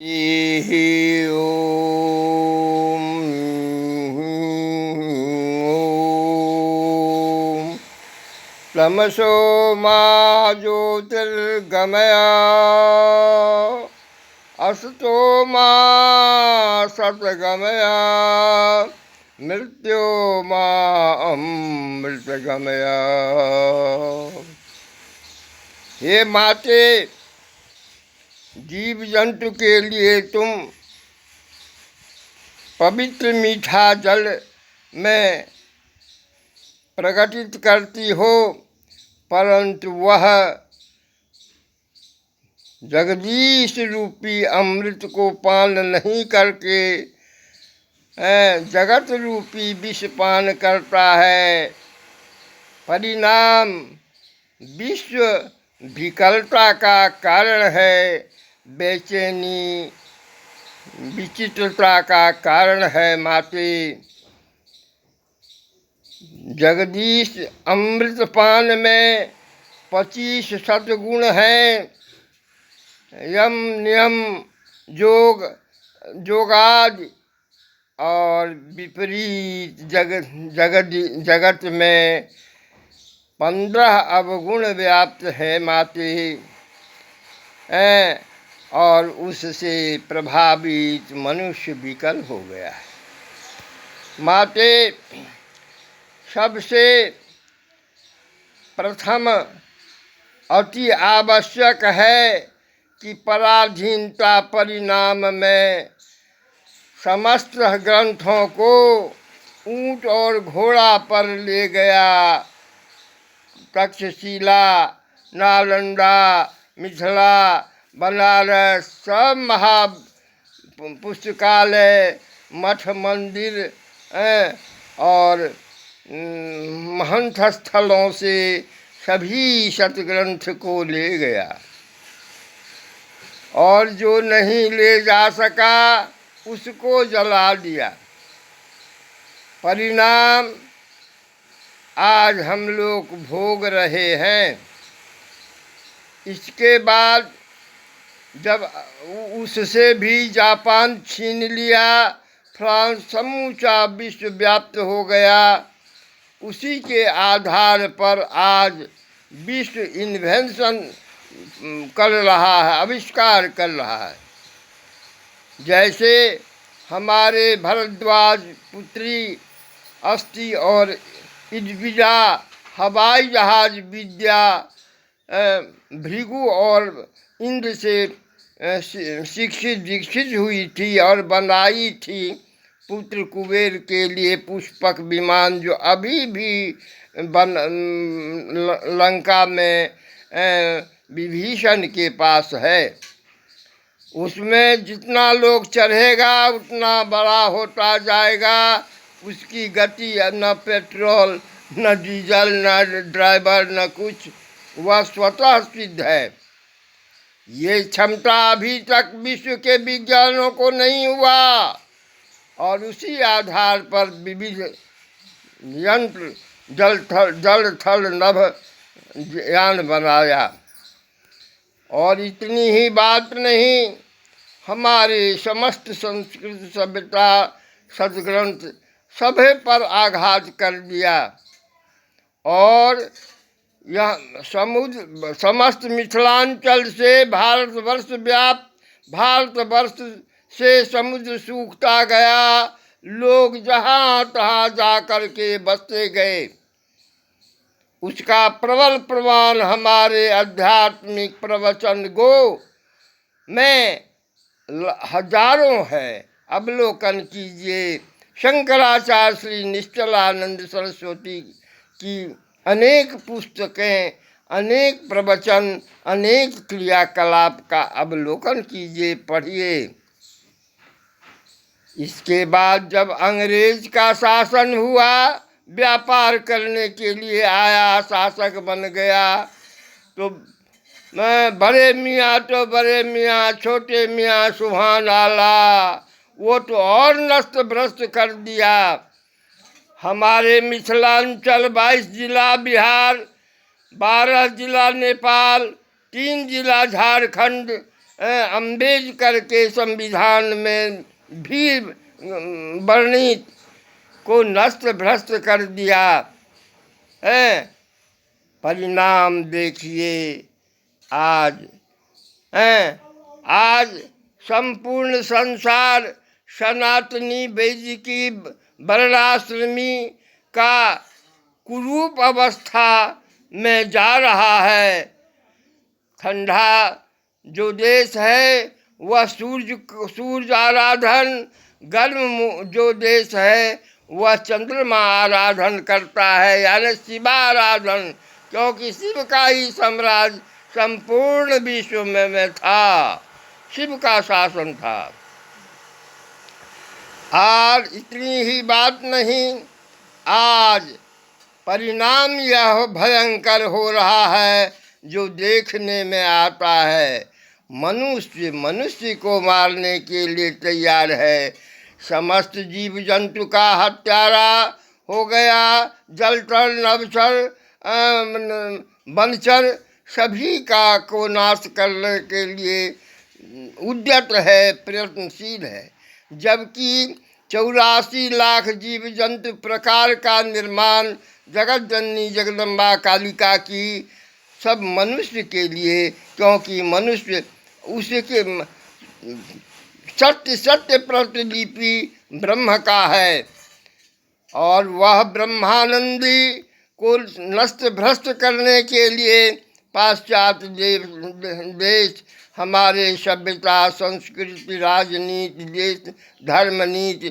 ओम ओम तमसो मा ज्योतिर्गमय असतो मा सतगमय मृत्यो मा अमृतगमय। हे माते, जीव जंतु के लिए तुम पवित्र मीठा जल में प्रकटित करती हो, परंतु वह जगदीश रूपी अमृत को पान नहीं करके जगत रूपी विष पान करता है। परिणाम विश्व विकलता का कारण है, बेचैनी विचित्रता का कारण है। माते, जगदीश अमृत पान में 25 सद्गुण हैं। यम नियम योग योगादि और विपरीत जगत में 15 अवगुण व्याप्त है। माते, और उससे प्रभावित मनुष्य विकल हो गया है। माते, सबसे प्रथम अति आवश्यक है कि पराधीनता परिणाम में समस्त ग्रंथों को ऊंट और घोड़ा पर ले गया। तक्षशिला, नालंदा, मिथिला, बनारस सब महा पुस्तकालय, मठ मंदिर और महंत स्थलों से सभी सतग्रंथ को ले गया, और जो नहीं ले जा सका उसको जला दिया। परिणाम आज हम लोग भोग रहे हैं। इसके बाद जब उससे भी जापान छीन लिया, फ्रांस समूचा विश्व व्याप्त हो गया। उसी के आधार पर आज विश्व इन्वेंशन कर रहा है, आविष्कार कर रहा है। जैसे हमारे भरद्वाज पुत्री अस्ति और इद्विजा हवाई जहाज विद्या भृगु और इंद्र से शिक्षित दीक्षित हुई थी और बनाई थी पुत्र कुबेर के लिए पुष्पक विमान, जो अभी भी लंका में विभीषण के पास है। उसमें जितना लोग चढ़ेगा उतना बड़ा होता जाएगा। उसकी गति न पेट्रोल, न डीजल, न ड्राइवर, न कुछ, वह स्वतः सिद्ध है। ये क्षमता अभी तक विश्व के विज्ञानों को नहीं हुआ, और उसी आधार पर विविध यंत्र जल थल नभ यान बनाया। और इतनी ही बात नहीं, हमारे समस्त संस्कृत सभ्यता सद्ग्रंथ सभे पर आघात कर दिया। और यह समस्त मिथिलांचल से भारतवर्ष व्याप्त, भारतवर्ष से समुद्र सूखता गया। लोग जहाँ तहाँ जा कर के बसते गए। उसका प्रबल प्रमाण हमारे आध्यात्मिक प्रवचन गो में हजारों है। अवलोकन कीजिए, शंकराचार्य श्री निश्चलानंद सरस्वती की अनेक पुस्तकें, अनेक प्रवचन, अनेक क्रियाकलाप का अवलोकन कीजिए, पढ़िए। इसके बाद जब अंग्रेज का शासन हुआ, व्यापार करने के लिए आया, शासक बन गया, तो बड़े मियाँ तो बड़े मियाँ, छोटे मियाँ सुभान अल्लाह, वो तो और नष्ट भ्रष्ट कर दिया। हमारे मिथिलांचल 22 जिला बिहार, 12 जिला नेपाल, 3 जिला झारखंड, अम्बेडकर के संविधान में भी वर्णित को नष्ट भ्रष्ट कर दिया है। परिणाम देखिए आज है। आज संपूर्ण संसार सनातनी वैदिकी वर्णाश्रमी का कुरूप अवस्था में जा रहा है। ठंडा जो देश है वह सूर्य आराधन, गर्म जो देश है वह चंद्रमा आराधन करता है, यानी शिव आराधन, क्योंकि शिव का ही साम्राज्य संपूर्ण विश्व में था, शिव का शासन था। आज इतनी ही बात नहीं, आज परिणाम यह भयंकर हो रहा है जो देखने में आता है। मनुष्य को मारने के लिए तैयार है। समस्त जीव जंतु का हत्यारा हो गया। जलचर, नभचर, वनचर सभी का को नाश करने के लिए उद्यत है, प्रयत्नशील है। जबकि 84 लाख जीव जंतु प्रकार का निर्माण जगत जननी जगदम्बा कालिका की सब मनुष्य के लिए, क्योंकि मनुष्य उसके सत्य प्रतिलिपि ब्रह्म का है और वह ब्रह्मानंदी को नष्ट भ्रष्ट करने के लिए पाश्चात्य देश हमारे सभ्यता, संस्कृति, राजनीति, देश धर्म नीति,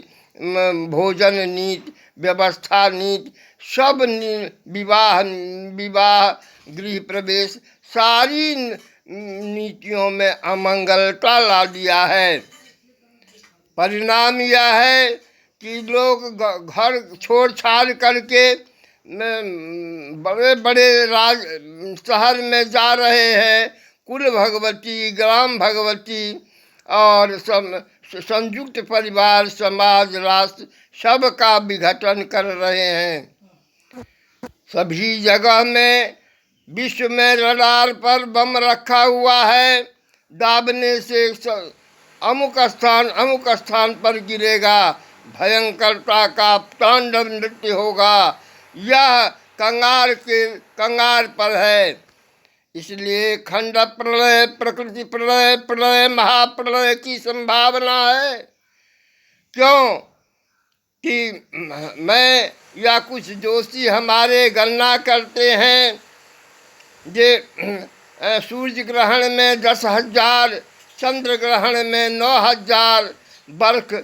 भोजन नीति, व्यवस्था नीति, सब विवाह गृह प्रवेश, सारी नीतियों में अमंगलता ला दिया है। परिणाम यह है कि लोग घर छोड़ छाड़ करके बड़े बड़े शहर में जा रहे हैं। कुल भगवती, ग्राम भगवती और संयुक्त परिवार, समाज, राष्ट्र सब का विघटन कर रहे हैं। सभी जगह में विश्व में रडार पर बम रखा हुआ है। दाबने से अमुक स्थान पर गिरेगा, भयंकरता का तांडव नृत्य होगा। यह कंगार पर है। इसलिए खंड प्रलय, प्रकृति प्रलय, प्रलय, महाप्रलय की संभावना है। क्यों कि मैं या कुछ जोशी हमारे गणना करते हैं जे सूर्य ग्रहण में 10,000, चंद्र ग्रहण में 9,000 वर्ष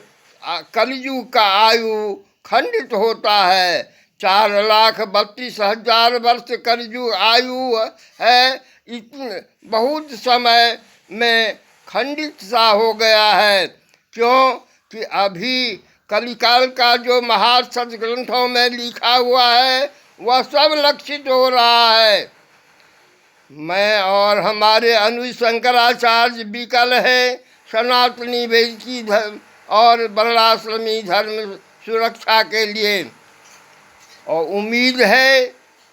कलयुग का आयु खंडित होता है। 4,32,000 वर्ष कलयुग आयु है। इतने बहुत समय में खंडित सा हो गया है। क्यों कि अभी कलिकाल का जो महासत्य ग्रंथों में लिखा हुआ है वह सब लक्षित हो रहा है। मैं और हमारे अनुज शंकराचार्य विकल है सनातनी वैदिकी धर्म और वर्णाश्रमी धर्म सुरक्षा के लिए, और उम्मीद है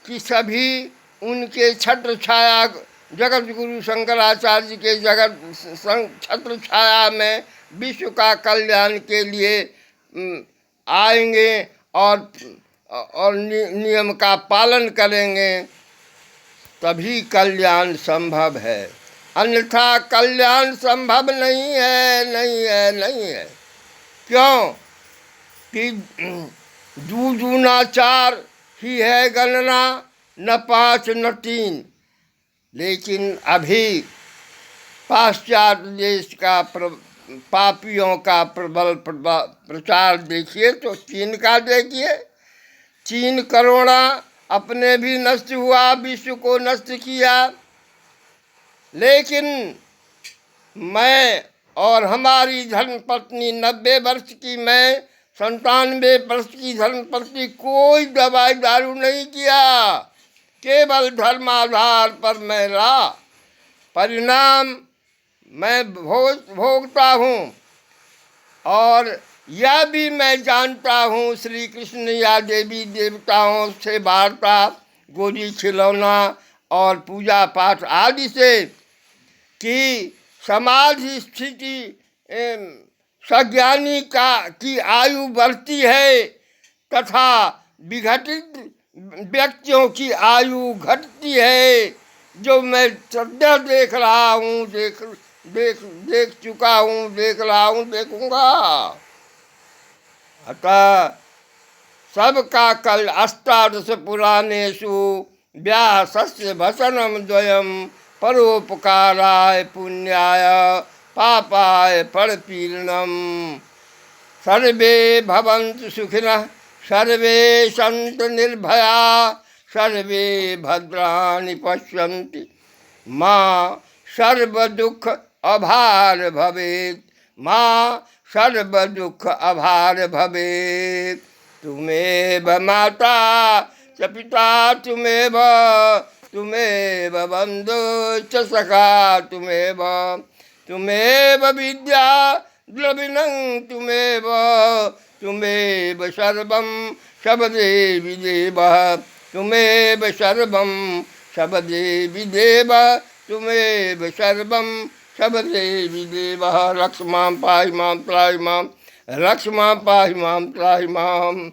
कि सभी उनके छत्र छाया जगत गुरु शंकराचार्य के छत्र छाया में विश्व का कल्याण के लिए आएंगे और नियम का पालन करेंगे, तभी कल्याण संभव है। अन्यथा कल्याण संभव नहीं है। क्यों कि दूना 4 ही है गणना, न 5 न 3। लेकिन अभी पाश्चात्य देश का पापियों का प्रबल प्रचार देखिए तो चीन का देखिए। चीन करोना अपने भी नष्ट हुआ, विश्व को नष्ट किया। लेकिन मैं और हमारी धर्मपत्नी 90 वर्ष की, मैं 97 वर्ष की धर्मपत्नी कोई दवाई दारू नहीं किया, केवल धर्माधार पर मैं रहा। परिणाम मैं भोगता हूँ और यह भी मैं जानता हूँ श्री कृष्ण या देवी देवताओं से वार्ता, गोदी खिलौना और पूजा पाठ आदि से कि समाधि स्थिति सज्ञानी की आयु बढ़ती है तथा विघटित व्यक्तियों की आयु घटती है, जो मैं सद्य देख रहा हूँ, देख चुका हूँ, देख रहा हूँ, देखूंगा। अतः सबका कल अष्टादश पुराणेषु व्यासस्य वचनं द्वयं परोपकाराय पुण्याय पापाय परपीडनम्। सर्वे भवन्तु सुखिनः, सर्वे सन्तु निर्भया, सर्वे भद्राणि पश्यन्ति मा सर्वदुःख अभार भवेत्, मा सर्वदुःख अभार भवेत्। तुमेव माता च पिता, तुमेव बन्धु च सखा, तुमेव विद्या द्रविणं, तुमेव सर्वं शबदेवि देवः, तुमेव सर्वं शबदेवि देवः, तुमेव सर्वं शबदेवि देवः। रक्ष मां पाहि मां त्राहि मां, रक्ष मां पाहि मां त्राहि मां।